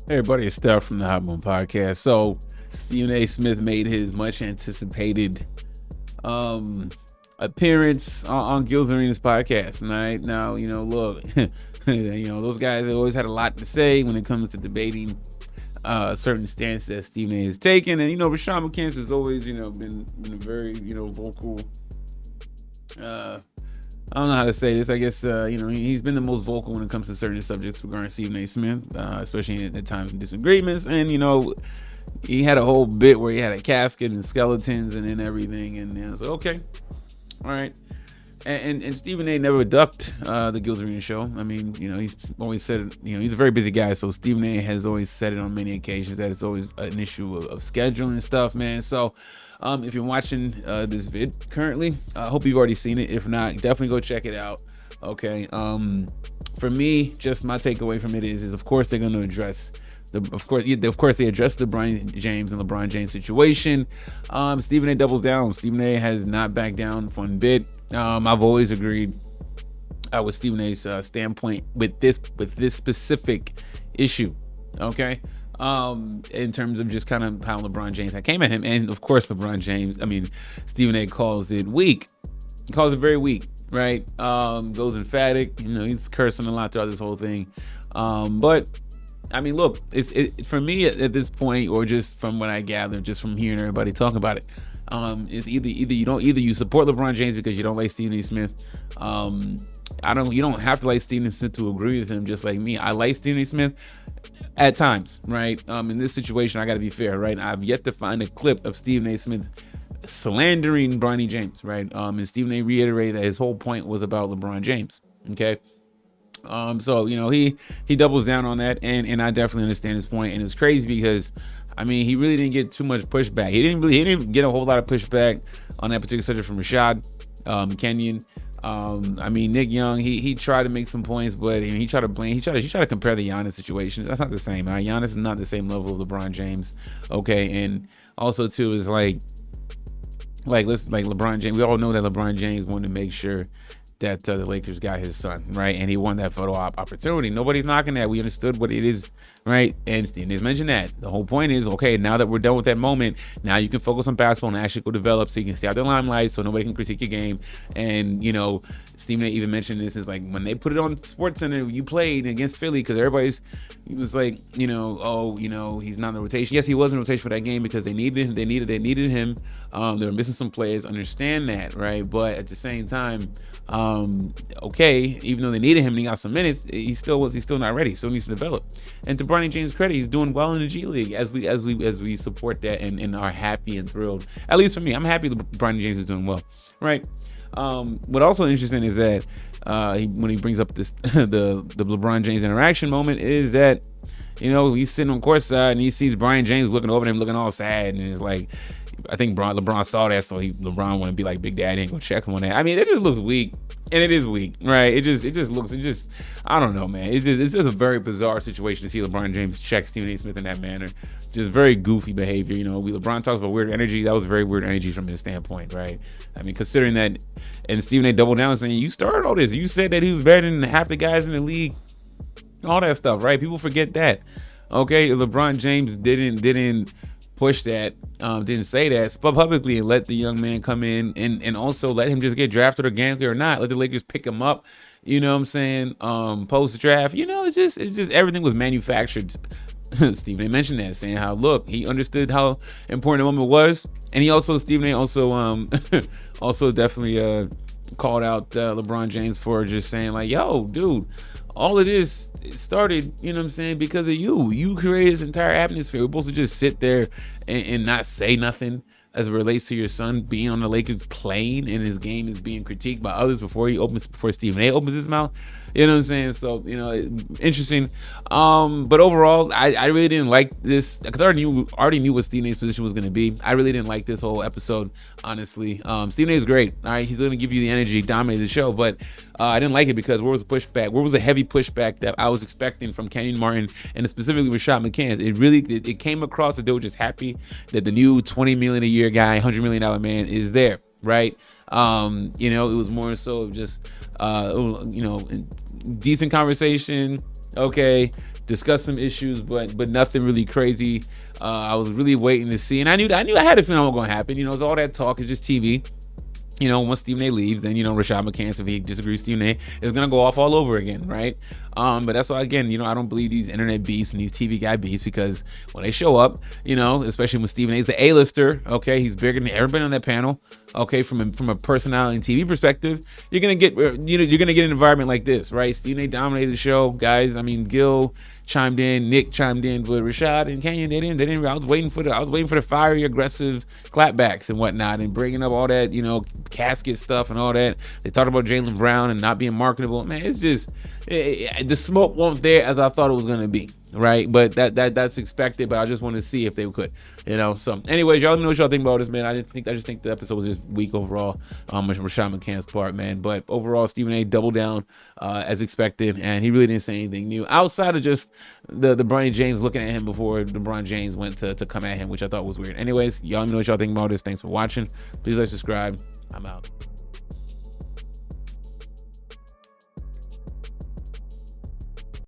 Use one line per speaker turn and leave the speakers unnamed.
Hey everybody, it's Steph from the Hot Moon Podcast. So Stephen A. Smith made his much anticipated um appearance on Gil's Arenas podcast. Right now, look, those guys always had a lot to say when it comes to debating certain stance that Stephen A. has taken. And Rashad McCants has always, been a very, vocal I don't know how to say this. I guess he's been the most vocal when it comes to certain subjects regarding Stephen A. Smith, especially at times of disagreements. And he had a whole bit where he had a casket and skeletons and everything. And I was like, okay, all right. And Stephen A. never ducked the Gil's Arena show. I mean, he's always said it. He's a very busy guy, so Stephen A. has always said it on many occasions that it's always an issue of scheduling stuff, man. So. If you're watching this vid currently, I hope you've already seen it. If not, definitely go check it out. Okay. For me, just my takeaway from it is of course they're going to address of course they address the LeBron James situation. Stephen A. doubles down. Stephen A. has not backed down one bit. I've always agreed with Stephen A.'s standpoint with this specific issue. Okay. In terms of just kind of how LeBron James came at him. And of course, Stephen A. calls it weak. He calls it very weak, right? Goes emphatic. He's cursing a lot throughout this whole thing. But I mean, look, for me at this point, or just from what I gather, just from hearing everybody talk about it, it's either you support LeBron James because you don't like Stephen A. Smith. You don't have to like Stephen A. Smith to agree with him, just like me. I like Stephen A. Smith at times, right? In this situation, I got to be fair, right? I've yet to find a clip of Stephen A. Smith slandering Bronny James, right? And Stephen A. reiterated that his whole point was about LeBron James, okay? So he doubles down on that, and I definitely understand his point. And it's crazy because he really didn't get too much pushback. He didn't get a whole lot of pushback on that particular subject from Rashad, Kenyon. Nick Young, he tried to make some points, but he tried to compare the Giannis situation. That's not the same. Giannis is not the same level of LeBron James. Okay, and also too is like LeBron James. We all know that LeBron James wanted to make sure that the Lakers got his son, right? And he won that photo op opportunity. Nobody's knocking that. We understood what it is, right? And Steve has mentioned that. The whole point is, okay, now that we're done with that moment, now you can focus on basketball and actually go develop so you can stay out the limelight so nobody can critique your game. And, Stephen A. even mentioned this is like when they put it on SportsCenter, you played against Philly because he was like, he's not in the rotation. Yes, he was in rotation for that game because they needed him. They needed him. They were missing some players. Understand that, right? But at the same time, okay, even though they needed him and he got some minutes, he's still not ready. Still needs to develop. And to Bronny James' credit, he's doing well in the G League as we support that and are happy and thrilled. At least for me, I'm happy that Bronny James is doing well, right? What also interesting is that when he brings up this the LeBron James interaction moment is that he's sitting on courtside and he sees Brian James looking over him, looking all sad, and it's like I think LeBron saw that, so LeBron want to be like Big Daddy and go check him on that. It just looks weak, and it is weak, right? It just looks I don't know, man. It's just a very bizarre situation to see LeBron James check Stephen A. Smith in that manner. Just very goofy behavior. LeBron talks about weird energy. That was very weird energy from his standpoint, right? Considering that, and Stephen A. doubled down saying you started all this. You said that he was better than half the guys in the league. All that stuff, right? People forget that. Okay, LeBron James didn't push that, didn't say that, but publicly and let the young man come in and also let him just get drafted organically or not. Let the Lakers pick him up. You know what I'm saying? Post draft. It's just everything was manufactured. Stephen A. mentioned that, saying how look, he understood how important the moment was, and Stephen A. also definitely called out LeBron James for just saying like, yo, dude, all of this started, because of you. You created this entire atmosphere. We're supposed to just sit there and not say nothing as it relates to your son being on the Lakers playing and his game is being critiqued by others before Stephen A. opens his mouth. You know what I'm saying? So, interesting. But overall, I really didn't like this because I already knew what Stephen A's position was going to be. I really didn't like this whole episode, honestly. Stephen A is great. All right, he's going to give you the energy, dominate the show. But I didn't like it because where was the pushback? Where was the heavy pushback that I was expecting from Kenyon Martin and specifically Rashad McCants? It came across that they were just happy that the new $20 million a year guy, $100 million man is there. Right. You know, it was more so of just, you know, decent conversation. Okay, discuss some issues, but nothing really crazy. I was really waiting to see, and I knew I had a feeling it was going to happen. You know, it's all that talk is just TV. You know, once Stephen A leaves, then, you know, Rashad McCants, if he disagrees with Stephen A, is going to go off all over again, right? But that's why, again, you know, I don't believe these internet beasts and these TV guy beasts, because when they show up, you know, especially when Stephen A is the A-lister, okay, he's bigger than everybody on that panel, okay, from a personality and TV perspective, you're going to get, you know, you're going to get an environment like this, right? Stephen A dominated the show, guys. I mean, Gil chimed in, Nick chimed in, but Rashad and Kenyon, they didn't. I was waiting for the fiery, aggressive clapbacks and whatnot, and bringing up all that, you know, casket stuff and all that. They talked about Jaylen Brown and not being marketable. Man, it's just the smoke wasn't there as I thought it was gonna be, right? But that's expected. But I just want to see if they could, you know. So, anyways, y'all let me know what y'all think about this, man. I just think the episode was just weak overall, Rashad McCants' part, man. But overall, Stephen A doubled down as expected, and he really didn't say anything new outside of just the LeBron James looking at him before LeBron James went to come at him, which I thought was weird. Anyways, y'all let me know what y'all think about this. Thanks for watching. Please like, subscribe. I'm out.